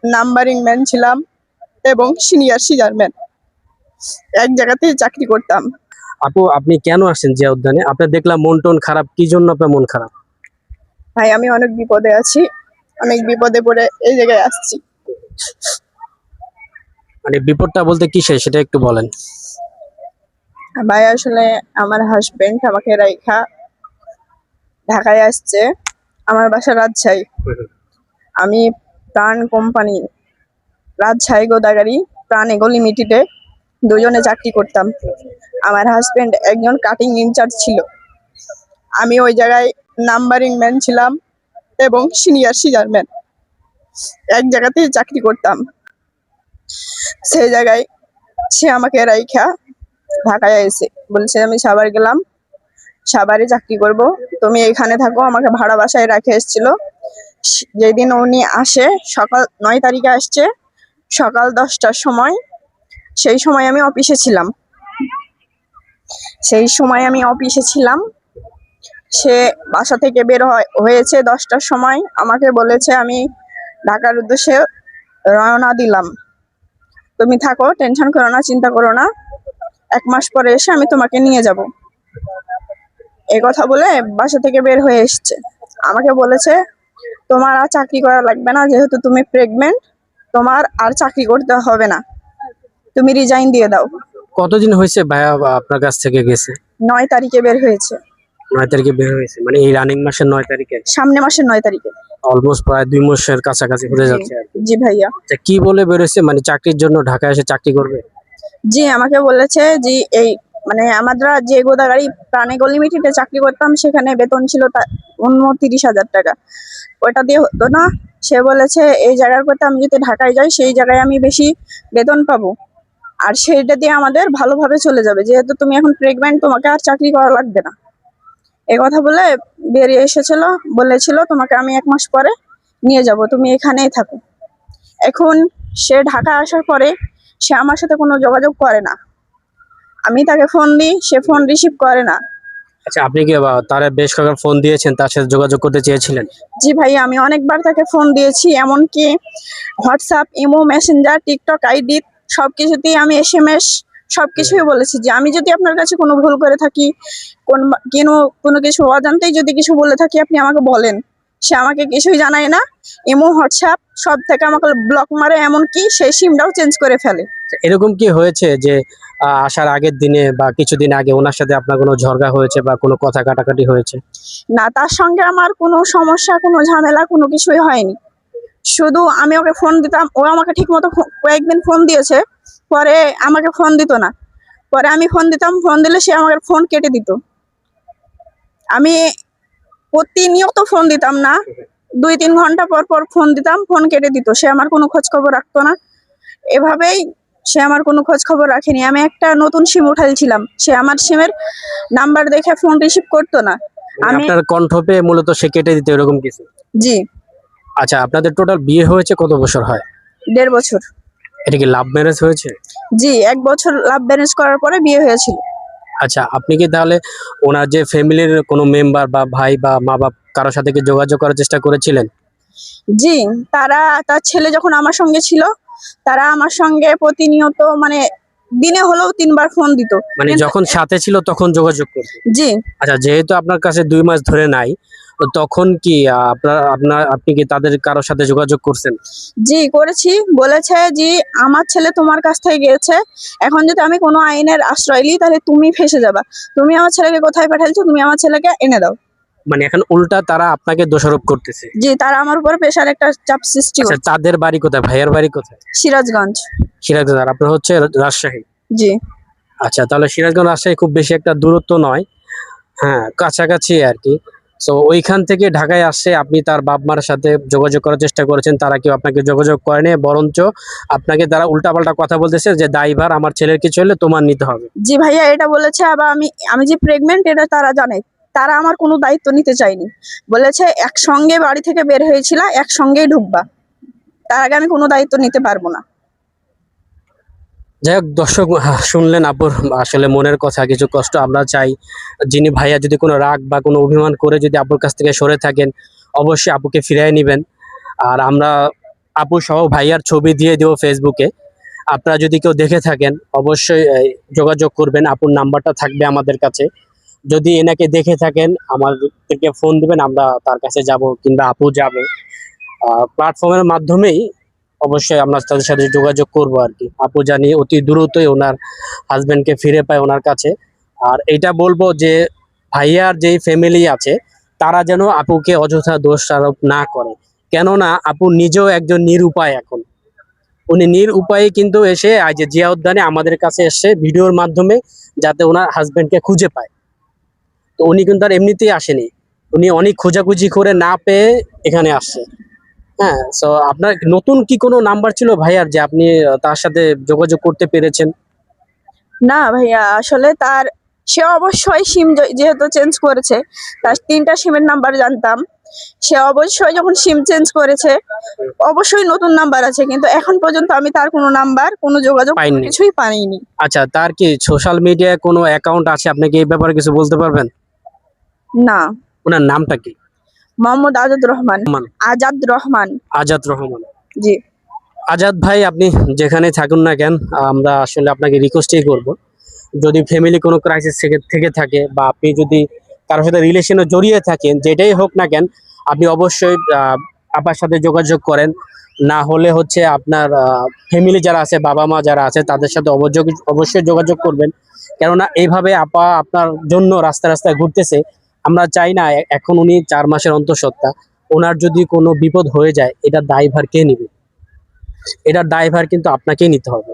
Numbering man ছিলাম এবং senior সিজারম্যান। এক জায়গাতেই চাকরি করতাম। আপু, আপনি কেন আসছেন জিয়া উদ্যানে? আপনার দেখলাম মন টন খারাপ, কি জন্য আপনার মন খারাপ? ভাই আমি অনেক বিপদে আছি, অনেক বিপদে পড়ে এই জায়গায় আসছি। মানে বিপদটা বলতে কিসে সেটা একটু বলেন। ভাই আসলে আমার হাজবেন্ড আমাকে রাইখা ঢাকায় আসছে। আমার বাসা রাজশাহী। আমি প্রাণ কোম্পানি, রাজশাহী গোদাগাড়ি প্রাণ এগো লিমিটেডে দুজনে চাকরি করতাম। আমার হাজবেন্ড একজন কাটিং ইনচার্জ ছিল। আমি ওই জায়গায় নাম্বারিং ম্যান ছিলাম এবং সিনিয়র সিজারম্যান। এক জায়গাতেই চাকরি করতাম। সেই জায়গায় সে আমাকে রাইখা ঢাকায় এসে বলছে আমি সাভার গেলাম, সাভারে চাকরি করব, তুমি এখানে থাকো। আমাকে ভাড়া বাসায় রেখে এসেছিল। যেদিন উনি আসে, সকাল 9 তারিখে আসছে, সকাল 10টার সময়। সেই সময় আমি অফিসে ছিলাম। সে বাসা থেকে বের হয়েছে 10টার সময়। আমাকে বলেছে আমি ঢাকার উদ্দেশ্যে রওনা দিলাম, তুমি থাকো, টেনশন করো না, চিন্তা করো না, 1 মাস পরে এসে আমি তোমাকে নিয়ে যাব। এই কথা বলে বাসা থেকে বের হয়ে এসছে। আমাকে বলেছে তোমার আর চাকরি করা লাগবে না, যেহেতু তুমি প্রেগনেন্ট, তোমার আর চাকরি করতে হবে না, তুমি রিজাইন দিয়ে দাও। কতদিন হয়েছে ভাইয়া আপনার কাছ থেকে গেছে? 9 তারিখে বের হয়েছে। 9 তারিখে বের হয়েছে, মানে এই রানিং মাসের 9 তারিখে? সামনে মাসের 9 তারিখে। অলমোস্ট প্রায় 2 মাসের কাছাকাছি হতে যাচ্ছে আর কি। জি ভাইয়া। আচ্ছা, কি বলে বেরোছে? মানে চাকরির জন্য ঢাকায় এসে চাকরি করবে? জি আমাকে বলেছে যে এই মানে আমরা যে গোদাগাড়ি প্রাণেগো লিমিটেডে চাকরি করতাম, সেখানে বেতন ছিল 29,000 টাকা। ওটা দিয়ে হতো না। সে বলেছে এই জায়গার কথা আমি যদি ঢাকায় যাই, সেই জায়গায় আমি বেশি বেতন পাবো, আর সেইটা দিয়ে আমাদের ভালোভাবে চলে যাবে, যেহেতু তুমি এখন প্রেগন্যান্ট, তোমাকে আর চাকরি করা লাগবে না। এই কথা বলে বেরিয়ে এসেছিল। বলেছিল তোমাকে আমি 1 মাস পরে নিয়ে যাব, তুমি এখানেই থাকো। এখন সে ঢাকা আসার পরে সে আমার সাথে কোনো যোগাযোগ করে না। আমি তাকে ফোন দিই, সে ফোন রিসিভ করে না। আচ্ছা, আপনি কি তারা বেশ কয়েকবার ফোন দিয়েছেন, তার সাথে যোগাযোগ করতে চেয়েছিলেন? জি ভাই, আমি অনেকবার তাকে ফোন দিয়েছি, এমনকি WhatsApp, imo, Messenger, TikTok ID সবকিছুতেই আমি SMS সবকিছুই বলেছি যে আমি যদি আপনার কাছে কোনো ভুল করে থাকি, কোনো কিছু অজান্তেই যদি কিছু বলে থাকি, আপনি আমাকে বলেন। সে আমাকে কিছুই জানায় না। ইমো, হোয়াটসঅ্যাপ সব থেকে আমাকে ব্লক মারে, এমনকি সেই সিমটাও চেঞ্জ করে ফেলে। এরকম কি হয়েছে যে আসার আগের দিনে বা কিছুদিন আগে ওনার সাথে আপনার কোনো ঝগড়া হয়েছে বা কোনো কথা কাটাকাটি হয়েছে? না, তার সঙ্গে আমার কোনো সমস্যা, কোনো ঝামেলা, কোনো কিছুই হয়নি। শুধু আমি ওকে ফোন দিতাম, ও আমাকে ঠিক মতো কয়েকদিন ফোন দিয়েছে, পরে আমাকে ফোন দিত না। পরে আমি ফোন দিতাম, ফোন দিলে সে আমাকে ফোন কেটে দিত। আমি প্রতিনিয়ত ফোন দিতাম না, 2-3 ঘন্টা পর পর ফোন দিতাম, ফোন কেটে দিত। সে আমার কোনো খোঁজ খবর রাখতো না। এভাবেই সে আমার কোনো খোঁজ খবর রাখেনি। আমি একটা নতুন সিম উঠাইছিলাম, সে আমার সিমের নাম্বার দেখে ফোন রিসিভ করতো না। মানে আমি আপনার কণ্ঠ পেয়ে মূলত সে কেটে দিতে এরকম কিছু? জি। আচ্ছা, আপনাদের টোটাল বিয়ে হয়েছে কত বছর হয়? 1.5 বছর। এটা কি লাভ ম্যারেজ হয়েছে? জি, 1 বছর লাভ ম্যারেজ করার পরে বিয়ে হয়েছিল। আচ্ছা, আপনি কি তাহলে ওনার যে ফ্যামিলির কোনো মেম্বার বা ভাই বা মা বাপ কারোর সাথে কি যোগাযোগ করার চেষ্টা করেছিলেন? জি, তার ছেলে যখন আমার সঙ্গে ছিল, তারা আমার সঙ্গে প্রতিনিয়ত মানে দিনে হলেও 3 বার ফোন দিত। মানে যখন সাথে ছিল তখন যোগাযোগ করতে? জি। আচ্ছা, যেহেতু আপনার কাছে 2 মাস ধরে নাই, তো তখন কি আপনি কি তাদের কারোর সাথে যোগাযোগ করছেন? জি করেছি। বলেছে যে আমার ছেলে তোমার কাছ থেকে গিয়েছে, এখন যদি আমি কোনো আইনের আশ্রয় নিই তাহলে তুমি ফেঁসে যাবা। তুমি আমার ছেলেকে কোথায় পাঠাইছো, তুমি আমার ছেলেকে এনে দাও। মানে এখন উল্টা তারা আপনাকে দোষারোপ করতেছে? জি, তারা আমার উপর প্রেশার একটা চাপ সৃষ্টি আচ্ছা, করছে। তাদের বাড়ি কোথায়? ভাইয়ের বাড়ি কোথায়? সিরাজগঞ্জ। সিরাজগঞ্জ। আর আপনার হচ্ছে রাজশাহী? জি। আচ্ছা, তাহলে সিরাজগঞ্জ রাজশাহী খুব বেশি একটা দূরত্ব নয়, হ্যাঁ কাছাকাছি আর কি। তো ওইখান থেকে ঢাকায় আসছে, আপনি তার বাপ মার সাথে যোগাযোগ করার চেষ্টা করেছেন, তারা কেউ আপনাকে যোগাযোগ করেনি, বরঞ্চ আপনাকে তারা উল্টাপাল্টা কথা বলতেছে যে দায়ভার আমার ছেলের কিছু হলে তোমার নিতে হবে। জি ভাইয়া, এটা বলেছে। আবার আমি যে প্রেগনেন্ট এটা তারা জানে। তারা আমার কোনো দায়িত্ব নিতে চায়নি। বলেছে একসঙ্গে বাড়ি থেকে বের হয়েছিল, একসঙ্গেই ঢুকবা, তার আগে আমি কোনো দায়িত্ব নিতে পারবো না। যাই হোক দর্শক, শুনলেন আপুর আসলে মনের কথা, কিছু কষ্ট। আমরা চাই যিনি ভাইয়া যদি কোনো রাগ বা কোনো অভিমান করে যদি আপুর কাছ থেকে সরে থাকেন, অবশ্যই আপুকে ফিরিয়ে নেবেন। আর আমরা আপু সহ ভাইয়ার ছবি দিয়ে দেবো ফেসবুকে। আপনারা যদি কেউ দেখে থাকেন অবশ্যই যোগাযোগ করবেন, আপুর নাম্বারটা থাকবে আমাদের কাছে। যদি এনাকে দেখে থাকেন আমাদেরকে ফোন দিবেন, আমরা তার কাছে যাব কিংবা আপু যাবে। প্ল্যাটফর্মের মাধ্যমেই অবশ্যই আমরা তাদের সাথে যোগাযোগ করব আর কি। আপু জানি অতি দ্রুতই ওনার হাজবেন্ডকে ফিরে পায় ওনার কাছে। আর এটা বলবো যে ভাইয়ার যেই ফ্যামিলি আছে তারা যেন আপুকে অযথা দোষ আরোপ না করে, কেননা আপু নিজেও একজন নিরুপায় এখন। উনি নিরুপায়ে কিন্তু এসে আজ যে জিয়া উদ্যানে আমাদের কাছে এসে ভিডিওর মাধ্যমে যাতে ওনার হাজবেন্ডকে খুঁজে পায়। তো উনি কিন্তু আর এমনিতেই আসেনি, উনি অনেক খোঁজাখুঁজি করে না পেয়ে এখানে আসছে। হ্যাঁ, সো আপনার নতুন কি কোনো নাম্বার ছিল ভাইয়ার যে আপনি তার সাথে যোগাযোগ করতে পেরেছেন? না ভাইয়া, আসলে সে অবশ্যই সিম যেহেতু চেঞ্জ করেছে, তার 3টা সিমের নাম্বার জানতাম। সে অবশ্যই যখন সিম চেঞ্জ করেছে অবশ্যই নতুন নাম্বার আছে, কিন্তু এখন পর্যন্ত আমি তার কোনো নাম্বার, কোনো যোগাযোগ, কোনো পাইনি। কিছুই পাইনি। আচ্ছা, তার কি সোশ্যাল মিডিয়ায় কোনো অ্যাকাউন্ট আছে? আপনি কি এই ব্যাপারে কিছু বলতে পারবেন? না। ওনার নামটা কি? মোহাম্মদ আজাদ রহমান। রহমান। আজাদ রহমান। আজাদ রহমান। জি। আজাদ ভাই, আপনি যেখানে থাকুন না কেন, আমরা আসলে আপনাকে রিকোয়েস্টই করব, যদি ফ্যামিলি কোনো ক্রাইসিস থেকে থেকে থাকে বা আপনি যদি কারোর সাথে রিলেশনে জড়িয়ে থাকেন, যেটাই হোক না কেন, আপনি অবশ্যই আপার সাথে যোগাযোগ করেন। না হলে হচ্ছে আপনার ফ্যামিলি যারা আছে, বাবা মা যারা আছে, তাদের সাথে অবশ্যই যোগাযোগ করবেন। কেননা এইভাবে আপা আপনার জন্য রাস্তা রাস্তায় ঘুরতেছে, আমরা চাই না। এখন উনি 4 মাসের অন্তঃসত্ত্বা, ওনার যদি কোনো বিপদ হয়ে যায় এটার দায়ভার কে নেবে? এটার দায়ভার কিন্তু আপনাকেই নিতে হবে।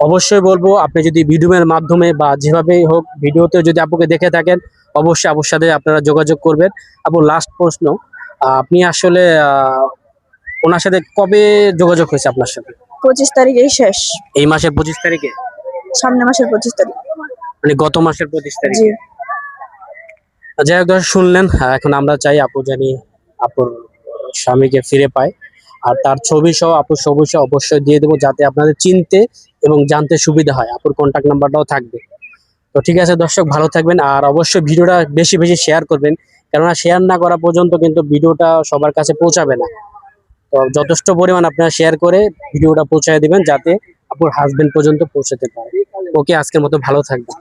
অবশ্যই বলবো, আপনি যদি ভিডিওর মাধ্যমে বা যেভাবেই হোক ভিডিওতে যদি আপুকে দেখে থাকেন অবশ্যই আপুর সাথে আপনারা যোগাযোগ করবেন। আপু, লাস্ট প্রশ্ন, আপনি আসলে ওনার সাথে কবে যোগাযোগ হয়েছে আপনার সাথে? 25 তারিখেই শেষ। এই মাসের 25 তারিখে? সামনের মাসের 25 তারিখ। মানে গত মাসের 25 তারিখে? জি। যাই হোক, দর্শক শুনলেন। এখন আমরা চাই আপু জানি আপুর স্বামীকে ফিরে পায়। আর তার ছবি সহ আপুর ছবি সহ অবশ্যই দিয়ে দেবো, যাতে আপনাদের চিনতে এবং জানতে সুবিধা হয়। আপুর কন্ট্যাক্ট নাম্বারটাও থাকবে। তো ঠিক আছে দর্শক, ভালো থাকবেন। আর অবশ্যই ভিডিওটা বেশি বেশি শেয়ার করবেন, কেননা শেয়ার না করা পর্যন্ত কিন্তু ভিডিওটা সবার কাছে পৌঁছাবে না। তো যথেষ্ট পরিমাণ আপনারা শেয়ার করে ভিডিওটা পৌঁছায় দিবেন, যাতে আপুর হাজবেন্ড পর্যন্ত পৌঁছাতে পারে। ওকে, আজকের মতো ভালো থাকবেন।